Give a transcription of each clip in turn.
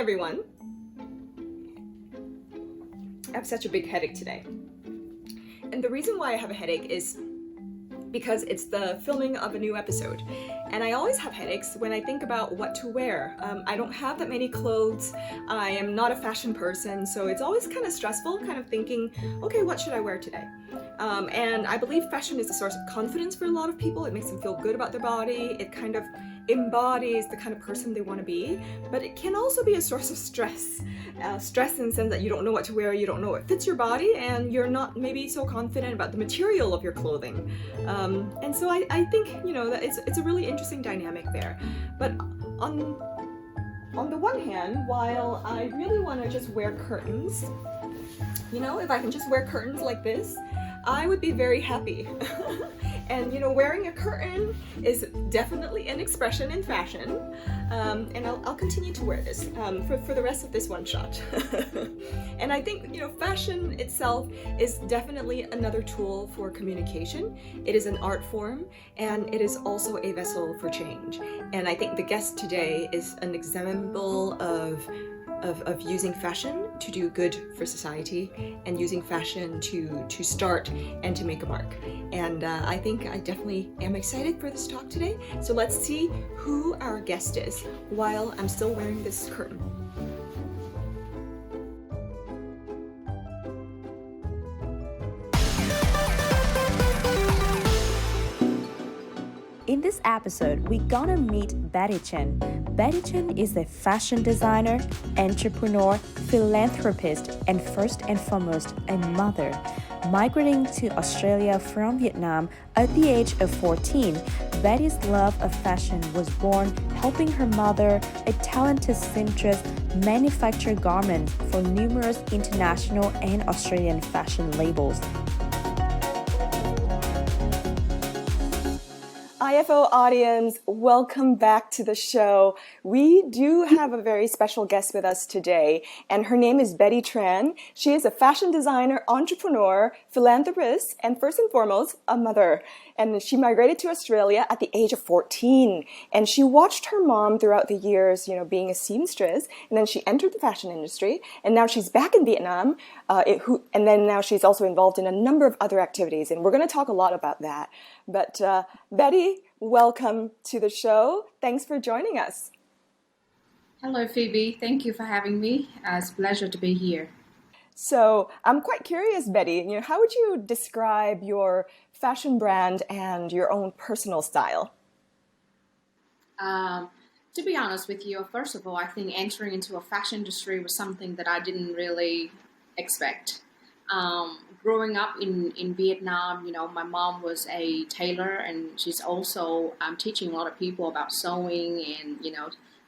everyone. I have such a big headache today. And the reason why I have a headache is because it's the filming of a new episode. And I always have headaches when I think about what to wear. I don't have that many clothes. I am not a fashion person, so it's always kind of stressful, kind of thinking, okay, what should I wear today? And I believe fashion is a source of confidence for a lot of people. It makes them feel good about their body. It kind of embodies the kind of person they want to be, but it can also be a source of stress. Stress in the sense that you don't know what to wear, you don't know what fits your body, and you're not maybe so confident about the material of your clothing. And so I think, that it's a really interesting dynamic there. But on the one hand, while I really want to just wear curtains, if I can just wear curtains like this, I would be very happy. And wearing a curtain is definitely an expression in fashion, and I'll continue to wear this for the rest of this one shot. And I think fashion itself is definitely another tool for communication. It is an art form, and it is also a vessel for change. And I think the guest today is an example of using fashion to do good for society, and using fashion to start and to make a mark. And I think I definitely am excited for this talk today. So let's see who our guest is while I'm still wearing this curtain. In this episode, we're gonna meet Betty Chen. Betty Chen is a fashion designer, entrepreneur, philanthropist, and first and foremost, a mother. Migrating to Australia from Vietnam at the age of 14, Betty's love of fashion was born helping her mother, a talented seamstress, manufacture garments for numerous international and Australian fashion labels. IFO audience, welcome back to the show. We do have a very special guest with us today, and her name is Betty Tran. She is a fashion designer, entrepreneur, philanthropist, and first and foremost, a mother. And she migrated to Australia at the age of 14. And she watched her mom throughout the years, being a seamstress, and then she entered the fashion industry, and now she's back in Vietnam, and then now she's also involved in a number of other activities, and we're going to talk a lot about that. But Betty, welcome to the show. Thanks for joining us. Hello, Phoebe. Thank you for having me. It's a pleasure to be here. So I'm quite curious, Betty, how would you describe your fashion brand and your own personal style? To be honest with you, first of all, I think entering into a fashion industry was something that I didn't really expect. Growing up in Vietnam, my mom was a tailor, and she's also teaching a lot of people about sewing and,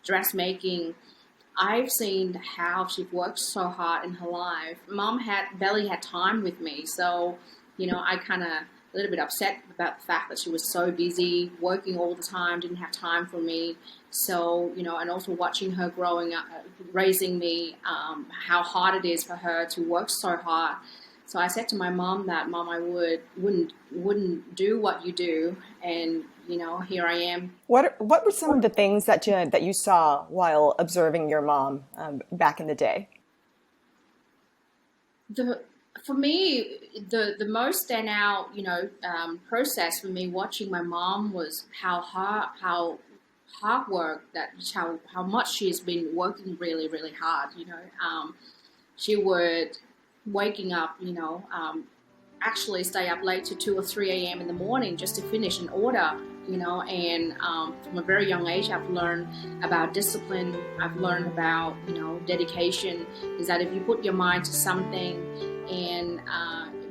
dressmaking. I've seen how she worked so hard in her life. Mom barely had time with me, so, I kind of a little bit upset about the fact that she was so busy, working all the time, didn't have time for me. So, and also watching her growing up, raising me, how hard it is for her to work so hard. So I said to my mom that, Mom, I wouldn't do what you do, and here I am. What were some of the things that you saw while observing your mom back in the day? For me, the most standout process for me watching my mom was how hard work, how much she's been working really, really hard. She would waking up, actually stay up late to 2 or 3 a.m. in the morning just to finish an order, and from a very young age, I've learned about discipline. I've learned about, dedication, is that if you put your mind to something and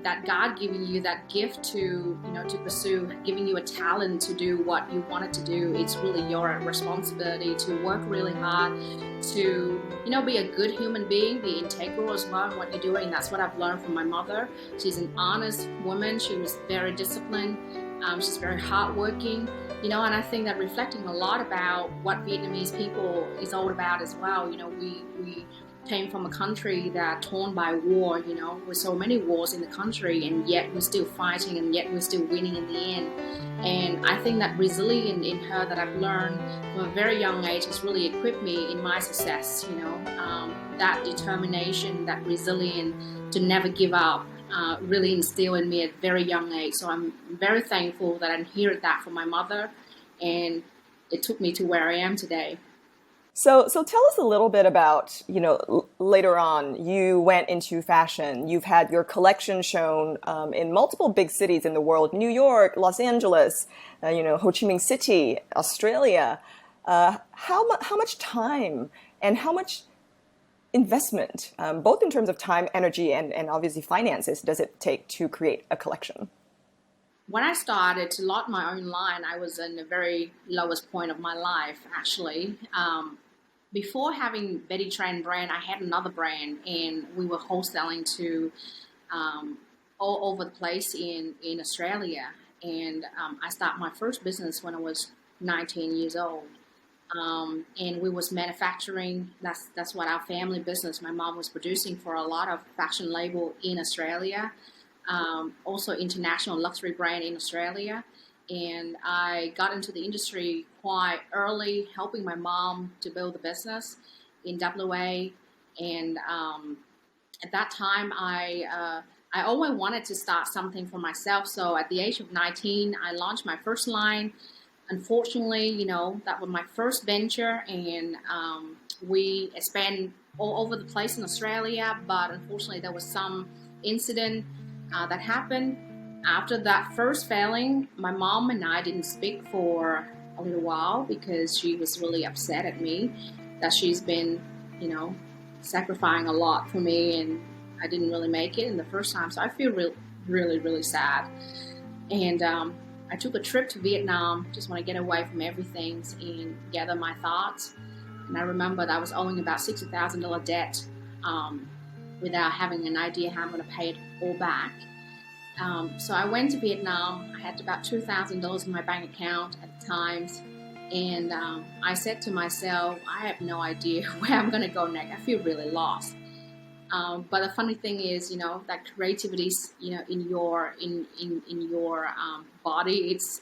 that God giving you that gift to pursue, giving you a talent to do what you wanted to do, it's really your responsibility to work really hard, to, be a good human being, be integral as well in what you're doing. That's what I've learned from my mother. She's an honest woman. She was very disciplined. She's very hardworking, and I think that reflecting a lot about what Vietnamese people is all about as well. came from a country that torn by war, with so many wars in the country, and yet we're still fighting, and yet we're still winning in the end. And I think that resilience in her that I've learned from a very young age has really equipped me in my success. That determination, that resilience to never give up, really instilled in me at a very young age. So I'm very thankful that I inherited that from my mother, and it took me to where I am today. So tell us a little bit about, later on, you went into fashion. You've had your collection shown in multiple big cities in the world: New York, Los Angeles, Ho Chi Minh City, Australia. How much time and how much investment, both in terms of time, energy, and obviously finances, does it take to create a collection? When I started to launch my own line, I was in the very lowest point of my life, actually. Before having Betty Tran brand, I had another brand, and we were wholesaling to all over the place in Australia. And I started my first business when I was 19 years old. And we was manufacturing. That's what our family business. My mom was producing for a lot of fashion label in Australia, also international luxury brand in Australia. And I got into the industry quite early, helping my mom to build the business in WA. And at that time, I always wanted to start something for myself. So at the age of 19, I launched my first line. Unfortunately, that was my first venture, and we expanded all over the place in Australia. But unfortunately, there was some incident that happened. After that first failing, my mom and I didn't speak for a little while because she was really upset at me that she's been, sacrificing a lot for me, and I didn't really make it in the first time. So I feel really, really sad. And I took a trip to Vietnam, just want to get away from everything and gather my thoughts. And I remember that I was owing about $60,000 debt without having an idea how I'm going to pay it all back. So I went to Vietnam. I had about $2,000 in my bank account at the times. And I said to myself, I have no idea where I'm going to go next. I feel really lost. But the funny thing is, that creativity, in your body, it's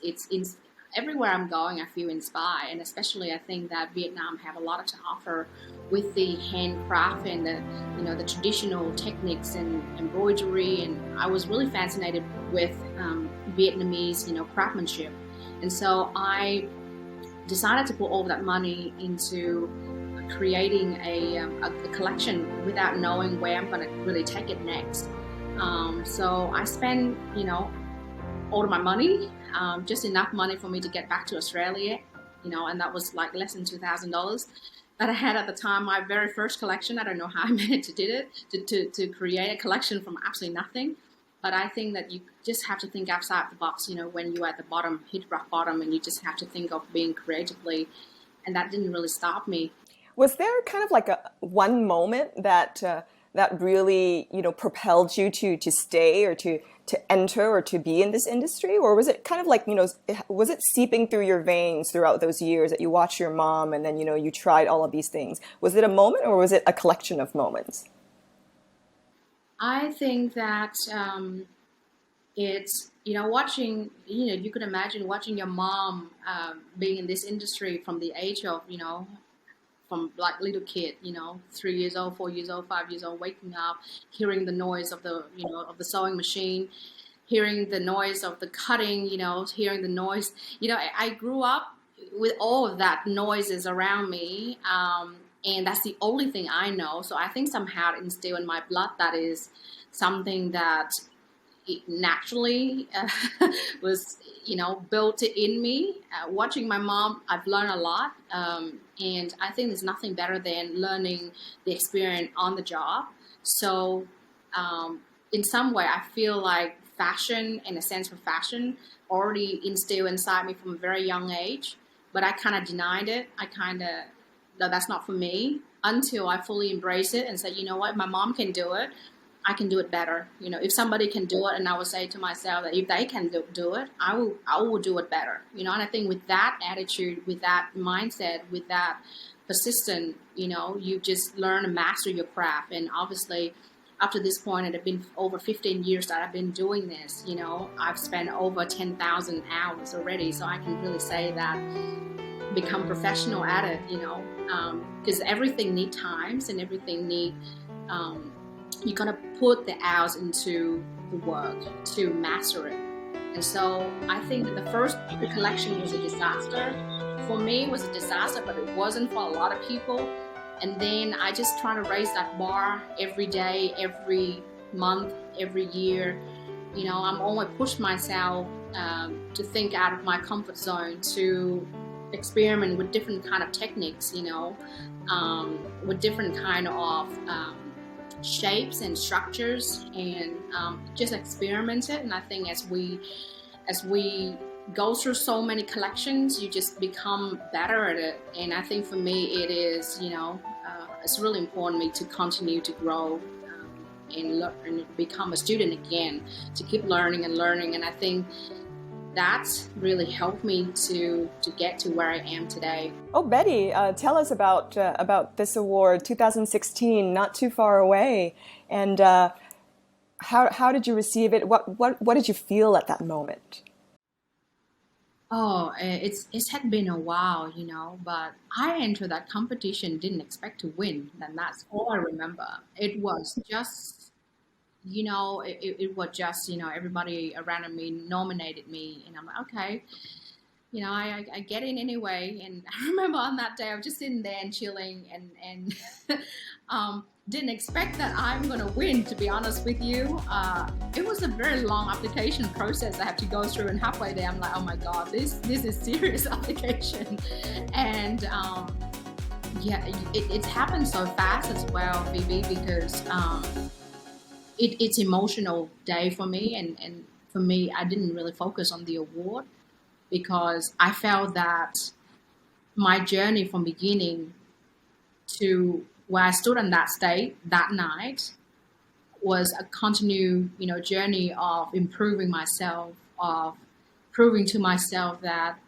everywhere I'm going, I feel inspired. And especially I think that Vietnam have a lot to offer with the handcraft and the traditional techniques and embroidery. And I was really fascinated with Vietnamese, craftsmanship. And so I decided to put all that money into creating a collection without knowing where I'm going to really take it next. So I spent, all of my money, just enough money for me to get back to Australia, and that was like less than $2,000 that I had at the time. My very first collection, I don't know how I managed to do it, to create a collection from absolutely nothing. But I think that you just have to think outside the box, when you're at the bottom, hit rock bottom, and you just have to think of being creatively. And that didn't really stop me. Was there kind of like one moment that really, propelled you to stay or to enter or to be in this industry? Or was it kind of like, was it seeping through your veins throughout those years that you watched your mom and then, you tried all of these things? Was it a moment or was it a collection of moments? I think that it's, watching, you could imagine watching your mom being in this industry from the age of, from like little kid, 3 years old, 4 years old, 5 years old, waking up, hearing the noise of the, of the sewing machine, hearing the noise of the cutting, hearing the noise. I grew up with all of that noises around me. And that's the only thing I know. So I think somehow it instilled in my blood that is something that it naturally was, built in me. Watching my mom, I've learned a lot. And I think there's nothing better than learning the experience on the job. So in some way, I feel like fashion and a sense for fashion already instilled inside me from a very young age. But I kind of denied it. No, that's not for me, until I fully embrace it and say, you know what, my mom can do it. I can do it better. If somebody can do it, and I would say to myself that if they can do it, I will do it better. And I think with that attitude, with that mindset, with that persistent, you just learn and master your craft. And obviously, up to this point, it had been over 15 years that I've been doing this. I've spent over 10,000 hours already, so I can really say that become professional at it. Because everything need times and everything need you gotta put the hours into the work to master it. And so I think that the first collection was a disaster. For me, it was a disaster, but it wasn't for a lot of people. And then I just try to raise that bar every day, every month, every year. I'm always push myself to think out of my comfort zone, to experiment with different kind of techniques, with different kind of shapes and structures, and just experiment it. And I think as we go through so many collections, you just become better at it. And I think for me, it is, it's really important to me to continue to grow and learn and become a student again, to keep learning and learning. And I think that's really helped me to get to where I am today. Oh, Betty, tell us about this award, 2016, not too far away, and how did you receive it? What did you feel at that moment? Oh, it's had been a while, but I entered that competition, didn't expect to win. And that's all I remember. It was just, it was just, everybody around me nominated me, and I'm like, okay, I get in anyway. And I remember on that day, I was just sitting there and chilling, and didn't expect that I'm going to win, to be honest with you. It was a very long application process I have to go through, and halfway there, I'm like, oh my God, this is serious application. And it happened so fast as well, Phoebe, because it's emotional day for me. And for me, I didn't really focus on the award, because I felt that my journey from beginning to where I stood on that stage that night was a continued, journey of improving myself, of proving to myself that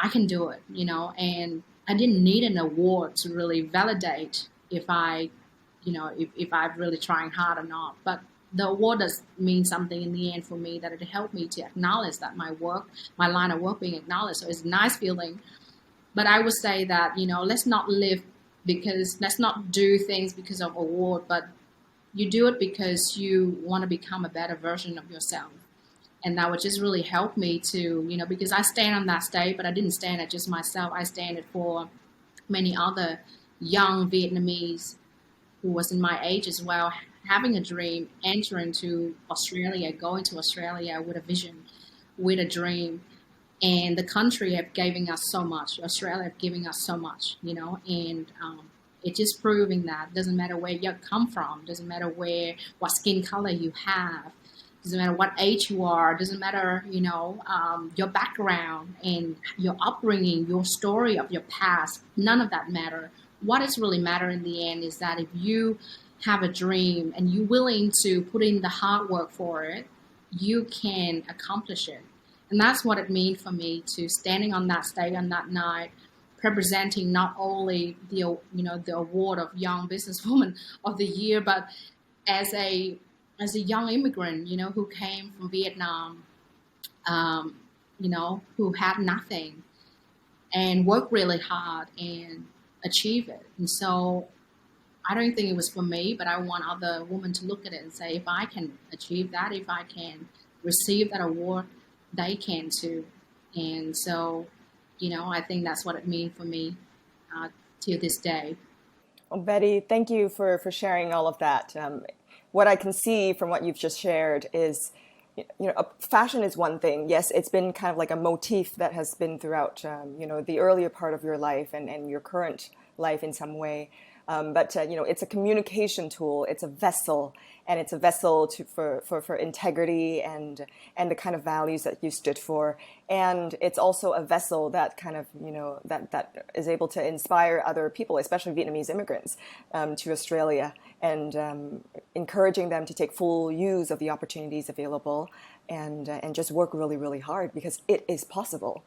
I can do it, and I didn't need an award to really validate if I, if I'm really trying hard or not. But the award does mean something in the end for me, that it helped me to acknowledge that my line of work being acknowledged. So it's a nice feeling. But I would say that, let's not do things because of award, but you do it because you want to become a better version of yourself. And that would just really help me to, because I stand on that stage, but I didn't stand it just myself. I stand it for many other young Vietnamese who was in my age as well, having a dream, entering to Australia, going to Australia with a vision, with a dream. And the country have given us so much. Australia have given us so much, and it's just proving that doesn't matter where you come from, doesn't matter what skin color you have, doesn't matter what age you are, doesn't matter, your background and your upbringing, your story of your past, none of that matter. What is really matter in the end is that if you have a dream and you're willing to put in the hard work for it, you can accomplish it. And that's what it means for me to standing on that stage on that night, representing not only the award of Young Businesswoman of the Year, but as a young immigrant, who came from Vietnam, who had nothing and worked really hard and achieve it. And so I don't think it was for me, but I want other women to look at it and say, if I can achieve that, if I can receive that award, they can too. And so, I think that's what it means for me to this day. Well, Betty, thank you for sharing all of that. What I can see from what you've just shared is, fashion is one thing. Yes, it's been kind of like a motif that has been throughout, the earlier part of your life and your current life in some way. But it's a communication tool. It's a vessel. and it's a vessel for integrity and the kind of values that you stood for. And it's also a vessel that kind of, that is able to inspire other people, especially Vietnamese immigrants, to Australia, and encouraging them to take full use of the opportunities available, and just work really, really hard, because it is possible.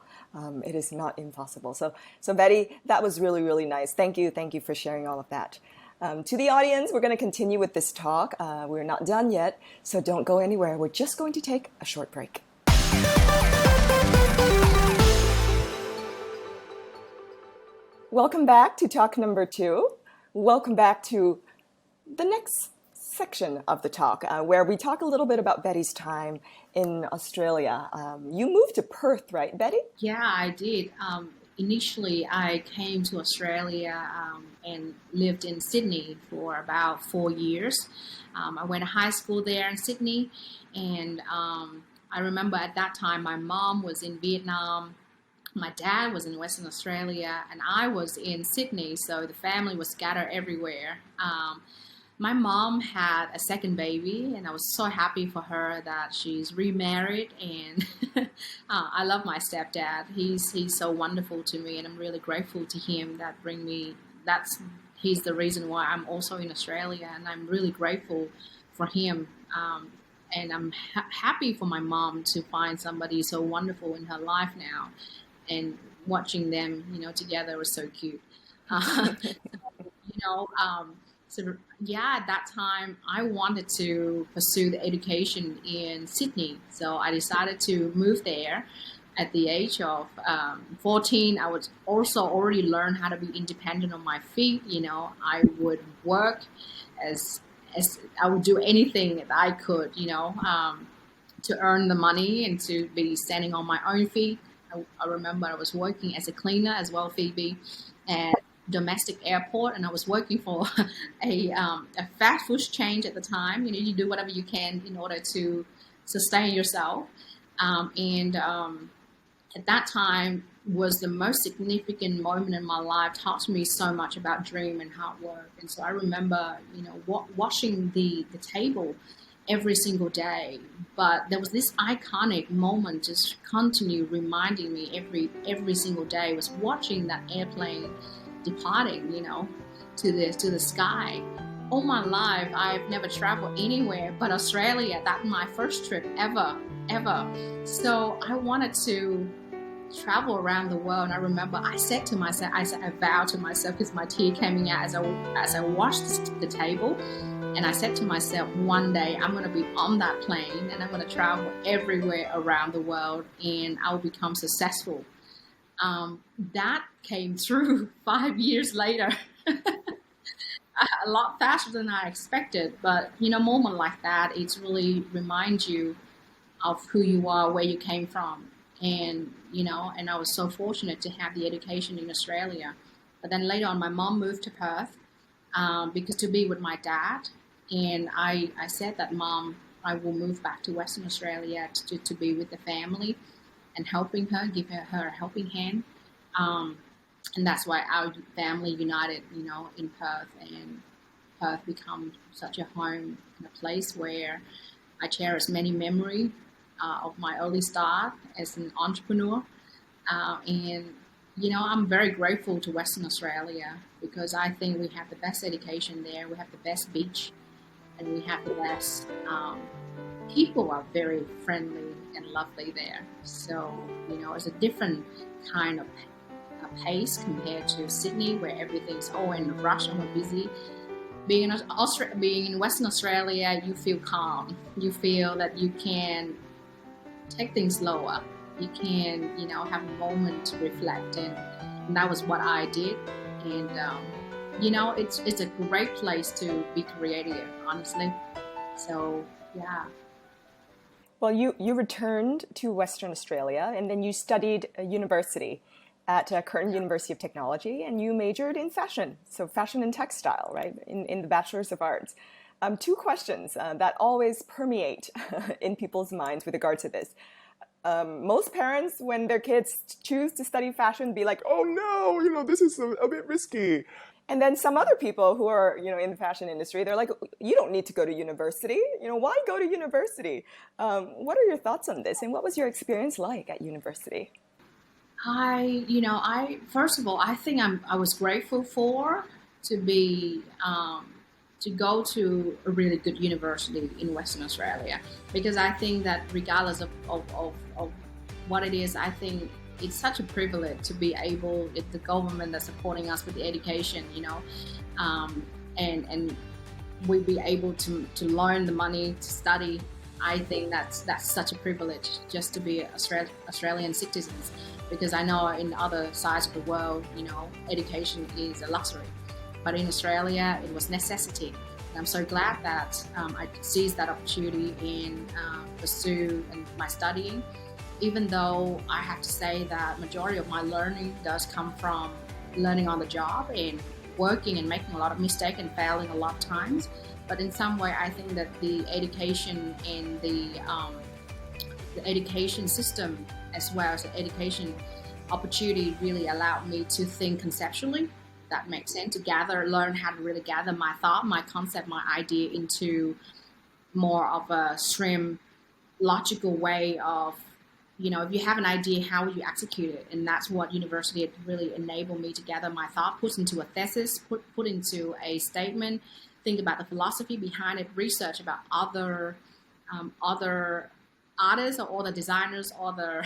It is not impossible. So Betty, that was really, really nice. Thank you for sharing all of that. To the audience, we're going to continue with this talk. We're not done yet, so don't go anywhere. We're just going to take a short break. Welcome back to talk number 2. Welcome back to the next section of the talk, where we talk a little bit about Betty's time in Australia. You moved to Perth, right, Betty? Yeah, I did. Initially, I came to Australia and lived in Sydney for about 4 years. I went to high school there in Sydney, and I remember at that time my mom was in Vietnam, my dad was in Western Australia, and I was in Sydney, so the family was scattered everywhere. My mom had a second baby, and I was so happy for her that she's remarried, and I love my stepdad. He's so wonderful to me, and I'm really grateful to him he's the reason why I'm also in Australia, and I'm really grateful for him. And I'm happy for my mom to find somebody so wonderful in her life now, and watching them, together was so cute. So yeah, at that time I wanted to pursue the education in Sydney. So I decided to move there. At the age of 14, I would also already learn how to be independent on my feet. I would work as I would do anything that I could, to earn the money and to be standing on my own feet. I remember I was working as a cleaner as well, Phoebe, and domestic airport, and I was working for a fast food change at the time. You do whatever you can in order to sustain yourself. At that time was the most significant moment in my life. Taught me so much about dream and hard work. And so I remember, washing the table every single day. But there was this iconic moment just continue reminding me every single day, was watching that airplane departing, to the sky. All my life, I've never traveled anywhere but Australia. That's my first trip ever. So I wanted to travel around the world. And I remember I said to myself, I vowed to myself, because my tear came out as I washed the table. And I said to myself, one day I'm going to be on that plane and I'm going to travel everywhere around the world, and I'll become successful. That came through 5 years later, a lot faster than I expected. But, moment like that, it really reminds you of who you are, where you came from. And, and I was so fortunate to have the education in Australia. But then later on, my mom moved to Perth because to be with my dad. And I said that, Mom, I will move back to Western Australia to be with the family and helping her, give her a helping hand. And that's why our family united, in Perth, and Perth become such a home and a place where I cherish many memories of my early start as an entrepreneur. And, I'm very grateful to Western Australia, because I think we have the best education there. We have the best beach, and we have the best people are very friendly and lovely there. So, it's a different kind of pace compared to Sydney, where everything's in a rush and we're busy. Being in Western Australia, you feel calm. You feel that you can take things slower. You can, have a moment to reflect, and that was what I did. And it's a great place to be creative, honestly. So, yeah. Well, you returned to Western Australia, and then you studied university at Curtin University of Technology, and you majored in fashion, so fashion and textile, right, in the Bachelor's of Arts. 2 questions that always permeate in people's minds with regard to this. Most parents, when their kids choose to study fashion, be like, oh no, this is a bit risky. And then some other people who are, in the fashion industry, they're like, you don't need to go to university. Why go to university? What are your thoughts on this? And what was your experience like at university? I first of all, I think I was grateful for to be to go to a really good university in Western Australia, because I think that regardless of what it is, I think it's such a privilege to be able, if the government that's supporting us with the education, and we be able to learn the money to study. I think that's such a privilege just to be Australian citizens, because I know in other sides of the world, education is a luxury, but in Australia it was necessity. And I'm so glad that I seized that opportunity and pursue my studying, even though I have to say that majority of my learning does come from learning on the job and working and making a lot of mistakes and failing a lot of times. But in some way, I think that the education and the education system, as well as the education opportunity, really allowed me to think conceptually. That makes sense, to learn how to really gather my thought, my concept, my idea into more of a stream, logical way of, if you have an idea, how will you execute it? And that's what university really enabled me to gather my thought, put into a thesis, put into a statement, think about the philosophy behind it, research about other artists or other designers, other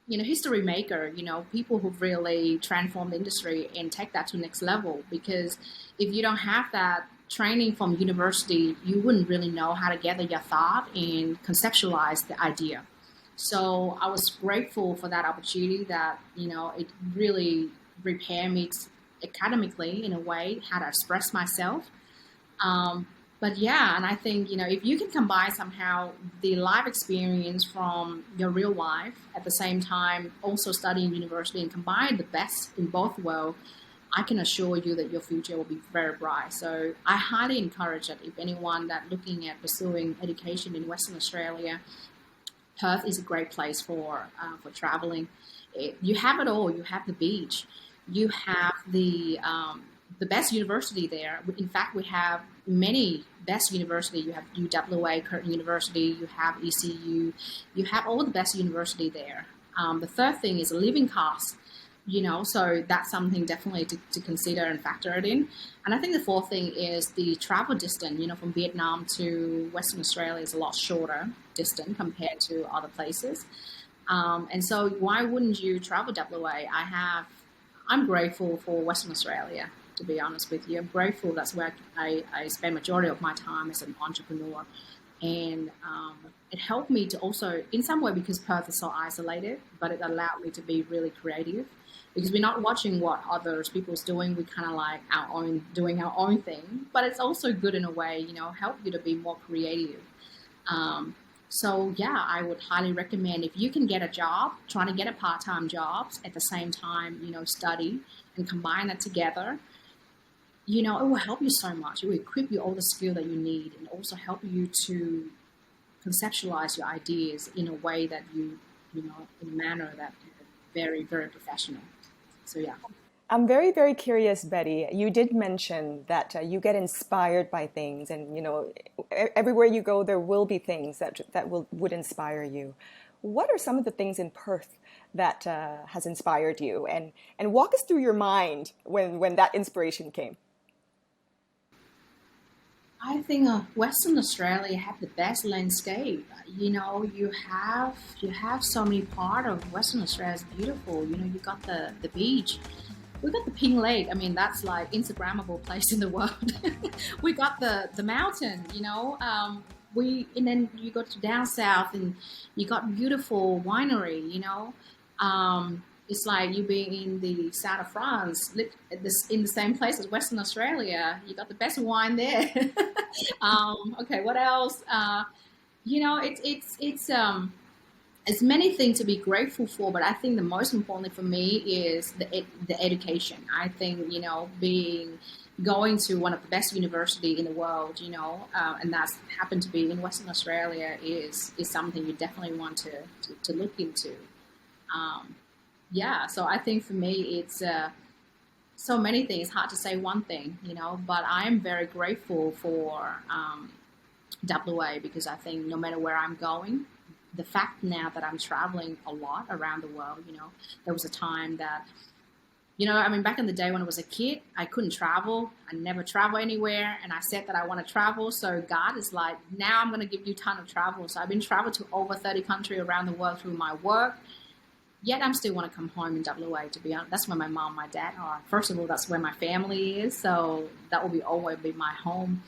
history maker, people who've really transformed the industry and take that to the next level. Because if you don't have that training from university, you wouldn't really know how to gather your thought and conceptualize the idea. So I was grateful for that opportunity that, it really prepared me academically in a way, how to express myself. But yeah, and I think, if you can combine somehow the life experience from your real life at the same time, also studying university, and combine the best in both worlds, I can assure you that your future will be very bright. So I highly encourage that if anyone that looking at pursuing education in Western Australia, Perth is a great place for traveling. You have it all. You have the beach. You have the best university there. In fact, we have many best university. You have UWA, Curtin University. You have ECU. You have all the best university there. The third thing is living costs. So that's something definitely to consider and factor it in. And I think the fourth thing is the travel distance, from Vietnam to Western Australia is a lot shorter distance compared to other places. And so why wouldn't you travel WA? I'm grateful for Western Australia, to be honest with you. I'm grateful that's where I spend majority of my time as an entrepreneur. And it helped me to also, in some way, because Perth is so isolated, but it allowed me to be really creative, because we're not watching what others people's doing. We kind of like doing our own thing, but it's also good in a way, help you to be more creative. So yeah, I would highly recommend, if you can get a job, trying to get a part-time job at the same time, study and combine that together. It will help you so much. It will equip you all the skill that you need, and also help you to conceptualize your ideas in a way that in a manner that is very, very professional. So yeah. I'm very, very curious, Betty. You did mention that you get inspired by things, and everywhere you go, there will be things that would inspire you. What are some of the things in Perth that has inspired you, and walk us through your mind when that inspiration came? I think Western Australia have the best landscape. You have so many part of Western Australia is beautiful. You got the beach. We got the Pink Lake. I mean, that's like Instagrammable place in the world. We got the mountain. And then you go to down south and you got beautiful winery. It's like you being in the south of France, in the same place as Western Australia. You got the best wine there. Okay, what else? It's many things to be grateful for, but I think the most important for me is the education. I think going to one of the best university in the world, and that's happened to be in Western Australia is something you definitely want to look into. Yeah, so I think for me, so many things. Hard to say one thing, but I am very grateful for WA because I think no matter where I'm going, the fact now that I'm traveling a lot around the world, there was a time that, back in the day when I was a kid, I couldn't travel. I never travel anywhere. And I said that I want to travel. So God is like, now I'm going to give you a ton of travel. So I've been traveled to over 30 countries around the world through my work. Yet I still want to come home in WA, to be honest. That's where my mom, my dad are. First of all, that's where my family is. So that will always be my home.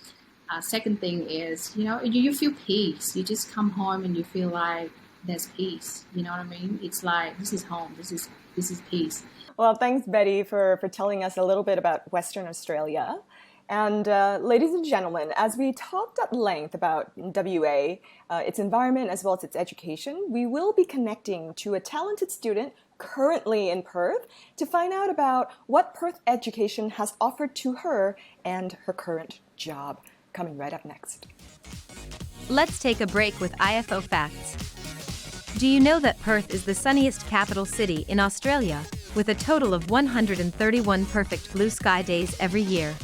Second thing is, you feel peace. You just come home and you feel like there's peace. You know what I mean? It's like, this is home. This is peace. Well, thanks, Betty, for telling us a little bit about Western Australia. And ladies and gentlemen, as we talked at length about WA, its environment as well as its education, we will be connecting to a talented student currently in Perth to find out about what Perth education has offered to her and her current job. Coming right up next. Let's take a break with IFO Facts. Do you know that Perth is the sunniest capital city in Australia, with a total of 131 perfect blue sky days every year?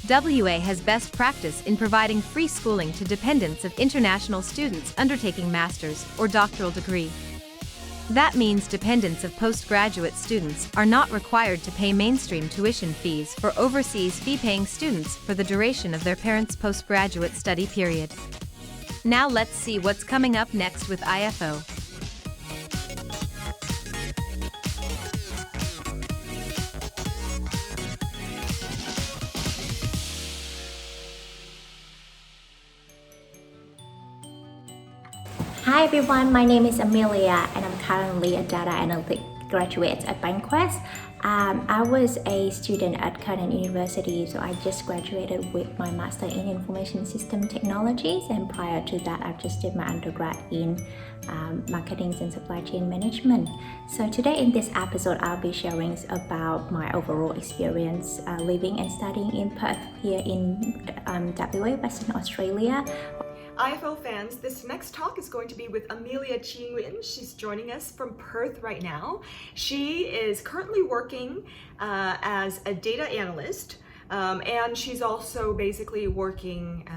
WA has best practice in providing free schooling to dependents of international students undertaking master's or doctoral degree. That means dependents of postgraduate students are not required to pay mainstream tuition fees for overseas fee-paying students for the duration of their parents' postgraduate study period. Now let's see what's coming up next with IFO. Hi everyone, my name is Amelia and I'm currently a data analytics graduate at Bankwest. I was a student at Curtin University, so I just graduated with my Master in Information System Technologies, and prior to that I just did my undergrad in Marketing and Supply Chain Management. So today in this episode I'll be sharing about my overall experience living and studying in Perth here in WA, Western Australia. IFO fans, this next talk is going to be with Amelia Chi Nguyen. She's joining us from Perth right now. She is currently working as a data analyst, and she's also basically working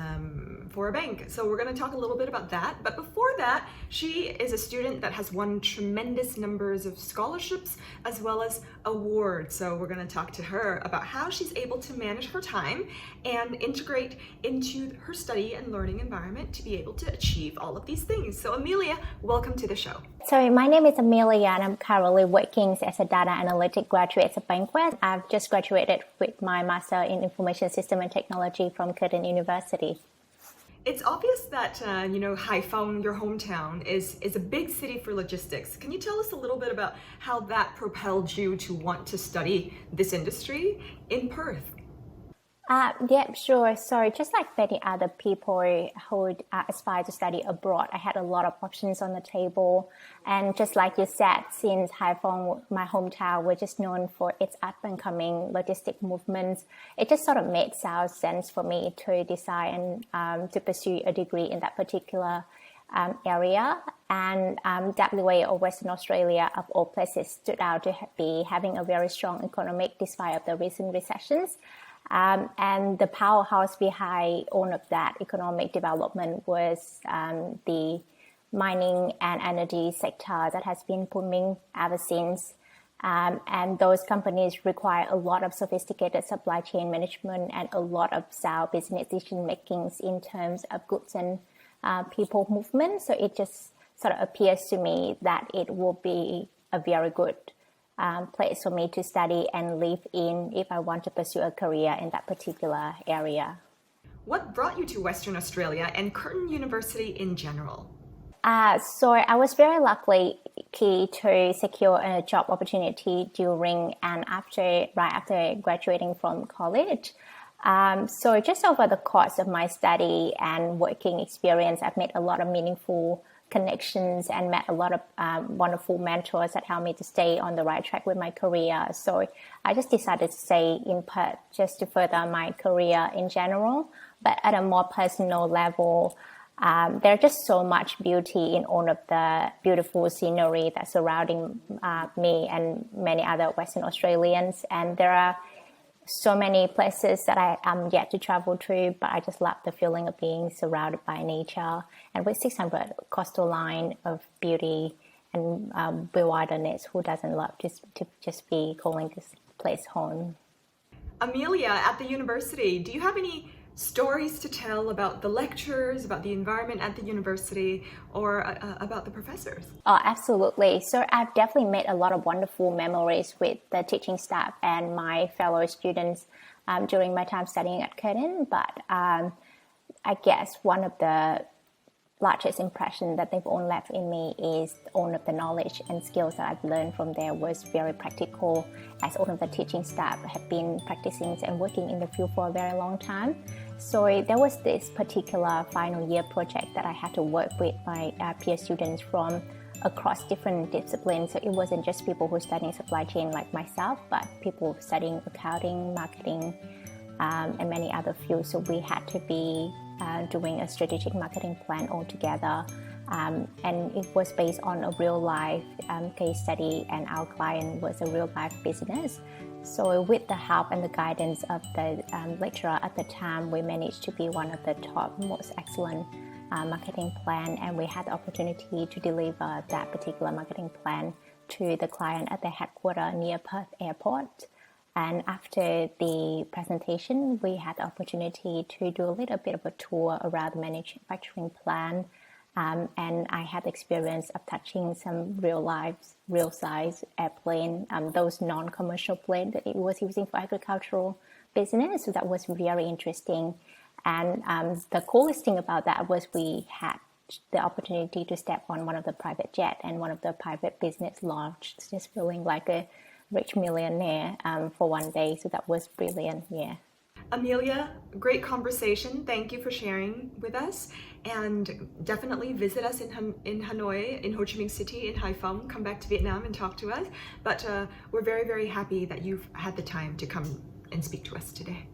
for a bank. So we're going to talk a little bit about that. But before that, she is a student that has won tremendous numbers of scholarships as well as awards. So we're going to talk to her about how she's able to manage her time and integrate into her study and learning environment to be able to achieve all of these things. So Amelia, welcome to the show. So my name is Amelia and I'm currently working as a data analytic graduate at Bankwest. I've just graduated with my Master in Information System and Technology from Curtin University. It's obvious that, Haiphong, your hometown, is a big city for logistics. Can you tell us a little bit about how that propelled you to want to study this industry in Perth? Yeah, sure. So just like many other people who aspire to study abroad, I had a lot of options on the table. And just like you said, since Haiphong, my hometown, we're just known for its up-and-coming logistic movements, it just sort of made sense for me to decide and to pursue a degree in that particular area. And WA or Western Australia, of all places, stood out to be having a very strong economic despite of the recent recessions. And the powerhouse behind all of that economic development was the mining and energy sector that has been booming ever since. And those companies require a lot of sophisticated supply chain management and a lot of sound business decision makings in terms of goods and people movement. So it just sort of appears to me that it will be a very good place for me to study and live in if I want to pursue a career in that particular area. What brought you to Western Australia and Curtin University in general? So I was very lucky to secure a job opportunity during and right after graduating from college. So just over the course of my study and working experience, I've made a lot of meaningful connections and met a lot of wonderful mentors that helped me to stay on the right track with my career. So I just decided to stay in Perth just to further my career in general. But at a more personal level, There's just so much beauty in all of the beautiful scenery that's surrounding me and many other Western Australians. And there are so many places that I am yet to travel to, but I just love the feeling of being surrounded by nature. And with 600 coastal line of beauty and wilderness, who doesn't love to just be calling this place home? Amelia, at the university, do you have any stories to tell about the lectures, about the environment at the university, or about the professors? Oh, absolutely. So I've definitely made a lot of wonderful memories with the teaching staff and my fellow students during my time studying at Curtin. But I guess one of the largest impression that they've all left in me is all of the knowledge and skills that I've learned from there was very practical, as all of the teaching staff have been practicing and working in the field for a very long time. So there was this particular final year project that I had to work with my peer students from across different disciplines. So it wasn't just people who studying supply chain like myself, but people studying accounting, marketing, and many other fields. So we had to be doing a strategic marketing plan altogether. And it was based on a real life case study, and our client was a real life business. So with the help and the guidance of the lecturer at the time, we managed to be one of the top most excellent marketing plan, and we had the opportunity to deliver that particular marketing plan to the client at the headquarters near Perth Airport. And after the presentation, we had the opportunity to do a little bit of a tour around the manufacturing plant. And I had the experience of touching some real size airplane, those non-commercial planes that it was using for agricultural business. So that was very interesting. And the coolest thing about that was we had the opportunity to step on one of the private jet and one of the private business launch, just feeling like a rich millionaire for one day. So that was brilliant, yeah. Amelia, great conversation. Thank you for sharing with us, and definitely visit us in Hanoi, in Ho Chi Minh City, in Hai Phong. Come back to Vietnam and talk to us. But we're very, very happy that you've had the time to come and speak to us today.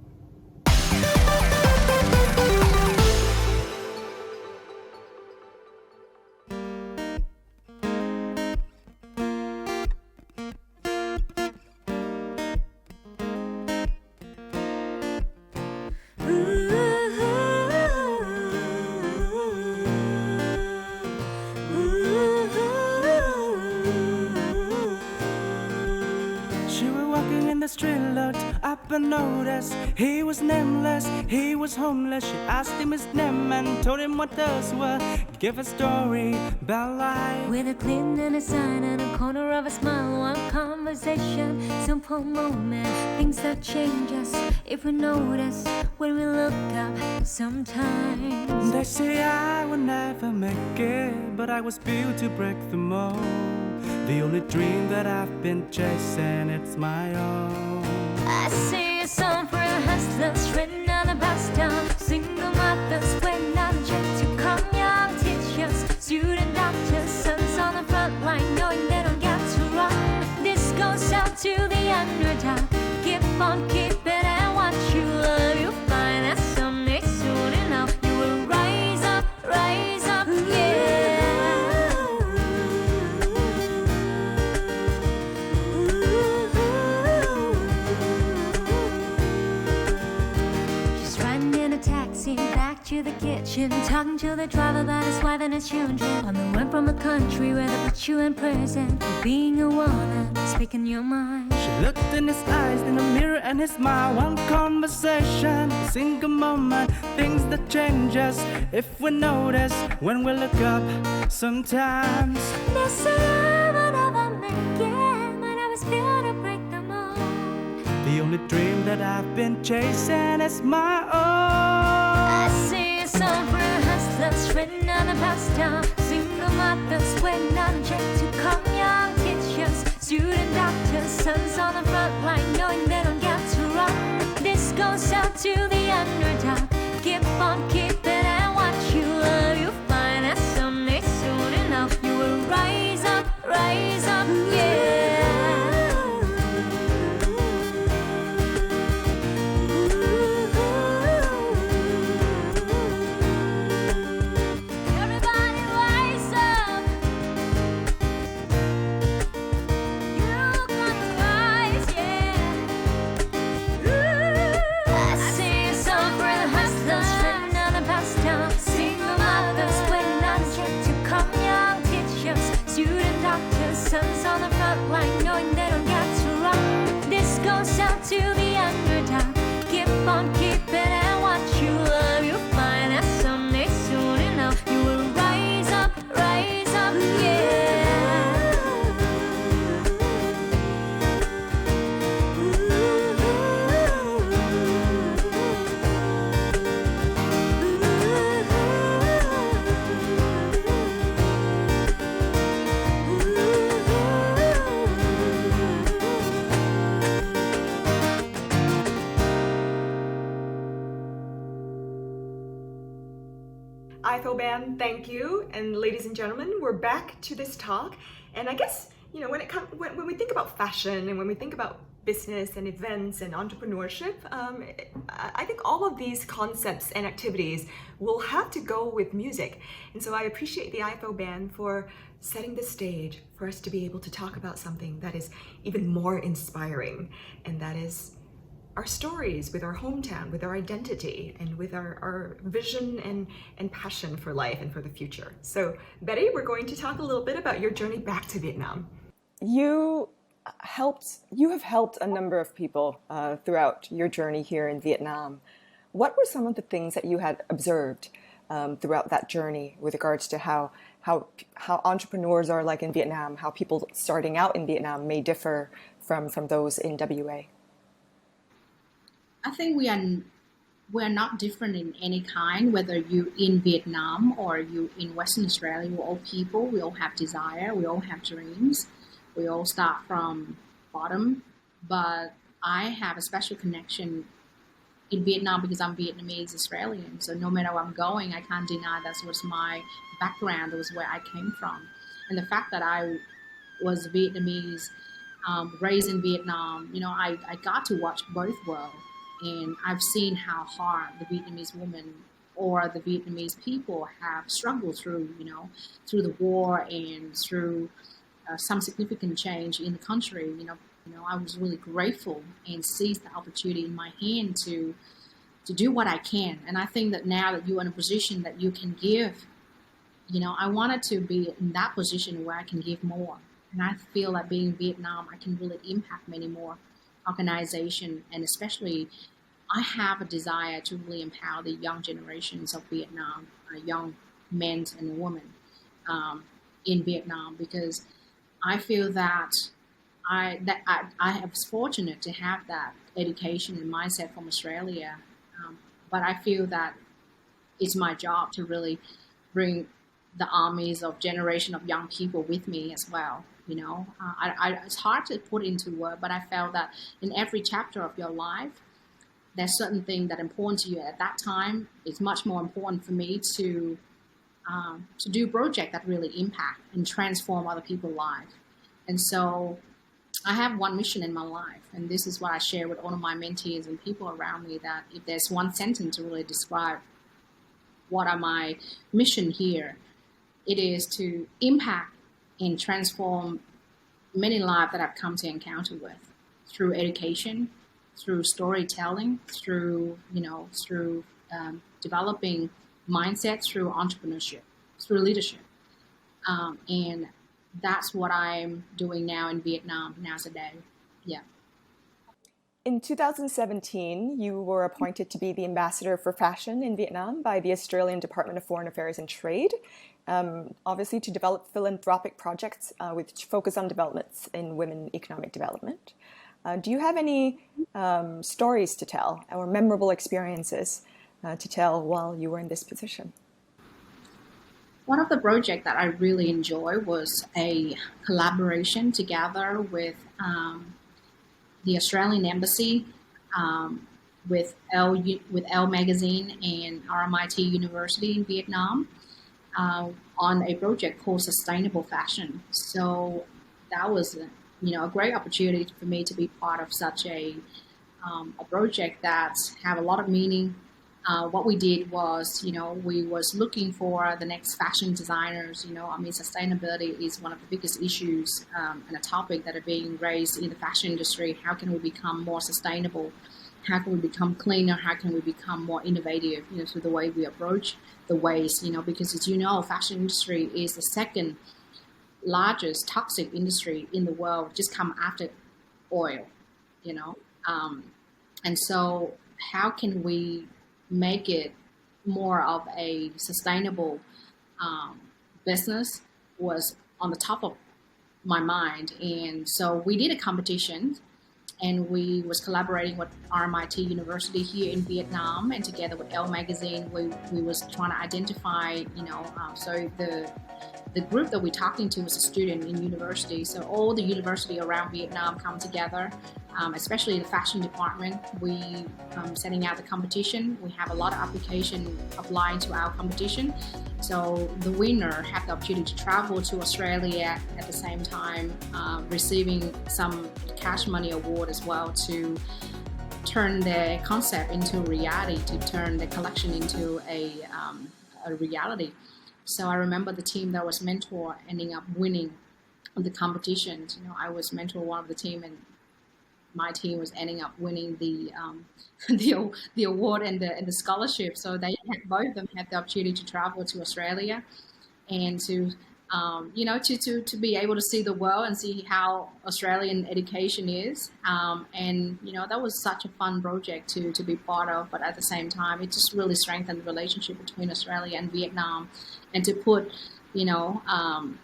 Street looked up and noticed he was nameless, he was homeless. She asked him his name and told him what those were. Give a story about life. With a glint and a sign and a corner of a smile, one conversation, simple moment, things that change us if we notice when we look up sometimes. They say I will never make it, but I was built to break the mold. The only dream that I've been chasing, it's my own. I see a song for a hustler, written on a bus stop. Single mothers waiting on a jet to come, young teachers, student doctors, sons on the front line, knowing they don't get to run. This goes out to the underdog. Keep on keeping and what you love, you'll find that someday soon enough you will rise up, yeah. Back to the kitchen, talking to the driver about his wife and his children. On the run from a country where they put you in prison for being a woman, speaking your mind. She looked in his eyes, in the mirror and his smile. One conversation, a single moment, things that change us if we notice when we look up sometimes. They say I would never make it, but I was built to break the mold. The only dream that I've been chasing is my own. I see a song for a hustler, written on a bus stop. Single mothers waiting on a jet to come, young teachers, student doctors, sons on the front line, knowing they don't get to run. This goes out to the underdog. Keep on keeping and what you love, you'll find that someday soon enough you will rise up, yeah. IFO band, thank you. And ladies and gentlemen, we're back to this talk. And I guess, when we think about fashion and when we think about business and events and entrepreneurship, I think all of these concepts and activities will have to go with music. And so I appreciate the IFO band for setting the stage for us to be able to talk about something that is even more inspiring, and that is our stories with our hometown, with our identity, and with our vision and passion for life and for the future. So Betty, we're going to talk a little bit about your journey back to Vietnam. You have helped a number of people throughout your journey here in Vietnam. What were some of the things that you had observed throughout that journey with regards to how entrepreneurs are like in Vietnam, how people starting out in Vietnam may differ from those in WA? I think we're not different in any kind, whether you in Vietnam or you in Western Australia. We're all people. We all have desire. We all have dreams. We all start from bottom. But I have a special connection in Vietnam because I'm Vietnamese Australian. So no matter where I'm going, I can't deny that was my background. That was where I came from. And the fact that I was Vietnamese, raised in Vietnam, I got to watch both worlds. And I've seen how hard the Vietnamese woman or the Vietnamese people have struggled through the war and through some significant change in the country. I was really grateful and seized the opportunity in my hand to do what I can. And I think that now that you're in a position that you can give, I wanted to be in that position where I can give more. And I feel like being in Vietnam, I can really impact many more organization, and especially I have a desire to really empower the young generations of Vietnam, young men and women in Vietnam, because I feel that I was fortunate to have that education and mindset from Australia, but I feel that it's my job to really bring the armies of generation of young people with me as well. It's hard to put into word, but I felt that in every chapter of your life, there's certain thing that important to you at that time. It's much more important for me to do project that really impact and transform other people's lives. And so I have one mission in my life, and this is what I share with all of my mentees and people around me, that if there's one sentence to really describe what are my mission here, it is to impact and transform many lives that I've come to encounter with through education, through storytelling, through developing mindset, through entrepreneurship, through leadership. And that's what I'm doing now in Vietnam nowadays. Yeah. In 2017, you were appointed to be the ambassador for fashion in Vietnam by the Australian Department of Foreign Affairs and Trade, obviously to develop philanthropic projects which focus on developments in women economic development. Do you have any stories to tell or memorable experiences to tell while you were in this position? One of the projects that I really enjoyed was a collaboration together with the Australian Embassy, with Elle Magazine and RMIT University in Vietnam on a project called Sustainable Fashion. So that was a great opportunity for me to be part of such a project that have a lot of meaning. What we did was, we was looking for the next fashion designers. Sustainability is one of the biggest issues and a topic that are being raised in the fashion industry. How can we become more sustainable? How can we become cleaner? How can we become more innovative, through the way we approach the waste, because as you know, fashion industry is the second largest toxic industry in the world, just come after oil, and so how can we make it more of a sustainable business was on the top of my mind. And so we did a competition, and we was collaborating with RMIT University here in Vietnam, and together with Elle Magazine, we was trying to identify, so the group that we're talking to is a student in university. So all the university around Vietnam come together, especially the fashion department. We setting out the competition. We have a lot of application applying to our competition. So the winner have the opportunity to travel to Australia at the same time, receiving some cash money award as well to turn their concept into reality, to turn the collection into a reality. So I remember the team that was mentor ending up winning the competition. You know, I was mentor one of the team, and my team was ending up winning the the award and the scholarship. So they had, both of them had the opportunity to travel to Australia and to to be able to see the world and see how Australian education is. And, you know, that was such a fun project to be part of. But at the same time, it just really strengthened the relationship between Australia and Vietnam. And to put, Vietnam,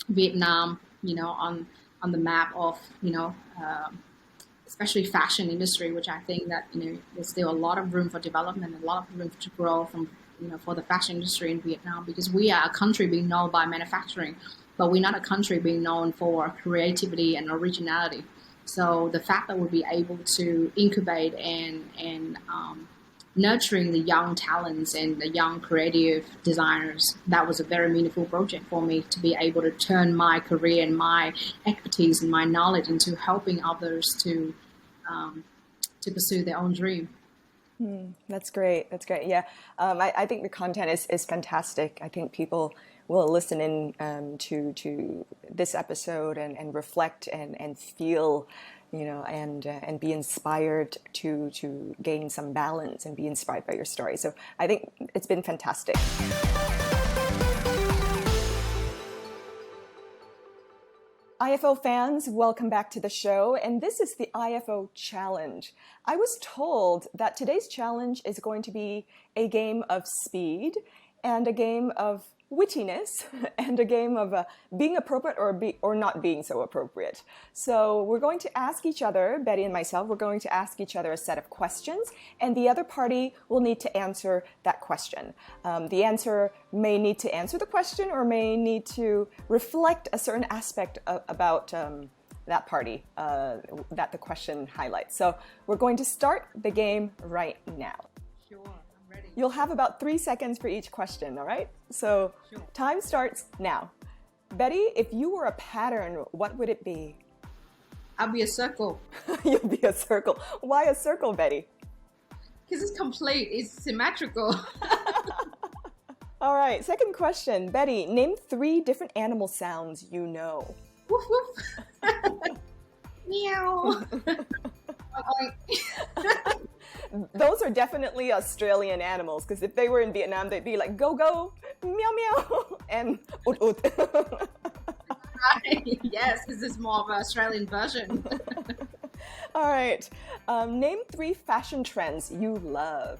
on the map of, especially fashion industry, which I think that, there's still a lot of room for development, a lot of room to grow for the fashion industry in Vietnam, because we are a country being known by manufacturing, but we're not a country being known for creativity and originality. So the fact that we'll be able to incubate and nurturing the young talents and the young creative designers, that was a very meaningful project for me, to be able to turn my career and my expertise and my knowledge into helping others to pursue their own dream. That's great. That's great. Yeah. I think the content is fantastic. I think people will listen in to this episode and reflect and feel, and be inspired to gain some balance and be inspired by your story. So I think it's been fantastic. IFO fans, welcome back to the show, and this is the IFO Challenge. I was told that today's challenge is going to be a game of speed and a game of wittiness and a game of being appropriate or not being so appropriate. So we're going to ask each other, Betty and myself, we're going to ask each other a set of questions, and the other party will need to answer that question. The answer may need to answer the question or may need to reflect a certain aspect about that party that the question highlights. So we're going to start the game right now. Sure, I'm ready. You'll have about 3 seconds for each question, all right? So Sure. Time starts now. Betty, if you were a pattern, what would it be? I'll be a circle. You'll be a circle. Why a circle, Betty? Because it's complete, it's symmetrical. All right, second question. Betty, name 3 different animal sounds you know. Woof woof. Meow. Those are definitely Australian animals, because if they were in Vietnam, they'd be like go go, meow meow, and ut ut. Right. Yes, this is more of an Australian version. All right, name 3 fashion trends you love.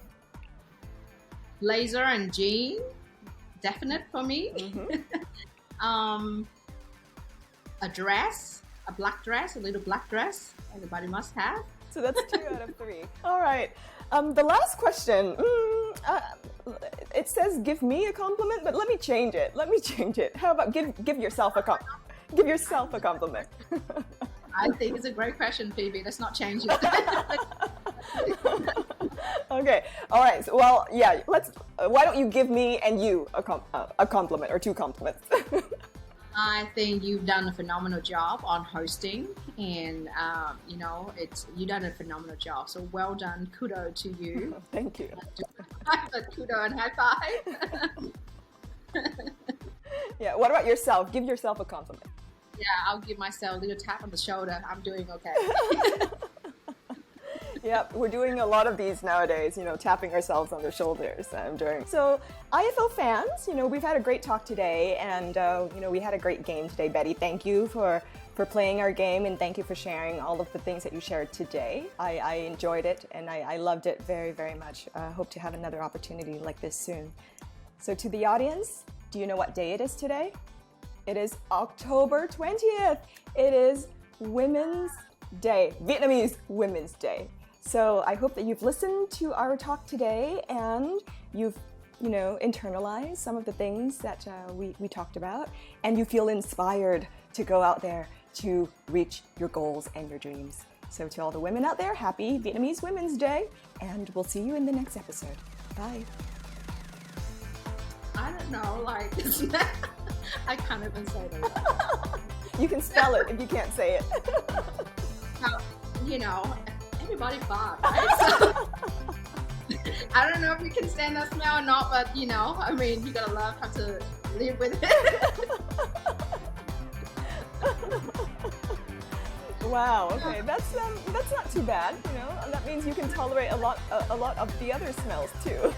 Blazer and jean, definite for me. Mm-hmm. A dress, a black dress, a little black dress, everybody must have. So that's 2 out of 3. All right. The last question. It says give me a compliment, but let me change it. How about give yourself a compliment? I think it's a great question, Phoebe. Let's not change it. Okay. All right. So, well, yeah. Why don't you give me and you a compliment or 2 compliments? I think you've done a phenomenal job on hosting, and you've done a phenomenal job. So well done, kudos to you. Thank you. Kudos and high five. Yeah. What about yourself? Give yourself a compliment. Yeah, I'll give myself a little tap on the shoulder. I'm doing okay. Yep, we're doing a lot of these nowadays, tapping ourselves on the shoulders. So, IFO fans, we've had a great talk today, and, we had a great game today. Betty, thank you for playing our game, and thank you for sharing all of the things that you shared today. I enjoyed it, and I loved it very, very much. I hope to have another opportunity like this soon. So, to the audience, do you know what day it is today? It is October 20th. It is Women's Day, Vietnamese Women's Day. So I hope that you've listened to our talk today and you've internalize some of the things that we talked about, and you feel inspired to go out there to reach your goals and your dreams. So to all the women out there, happy Vietnamese Women's Day, and we'll see you in the next episode. Bye. I don't know, like, I can't even say that. You can spell it if you can't say it. Everybody fart, right? So, I don't know if you can stand that smell or not, but you gotta learn how to live with it. Wow. Okay, that's not too bad. That means you can tolerate a lot of the other smells too.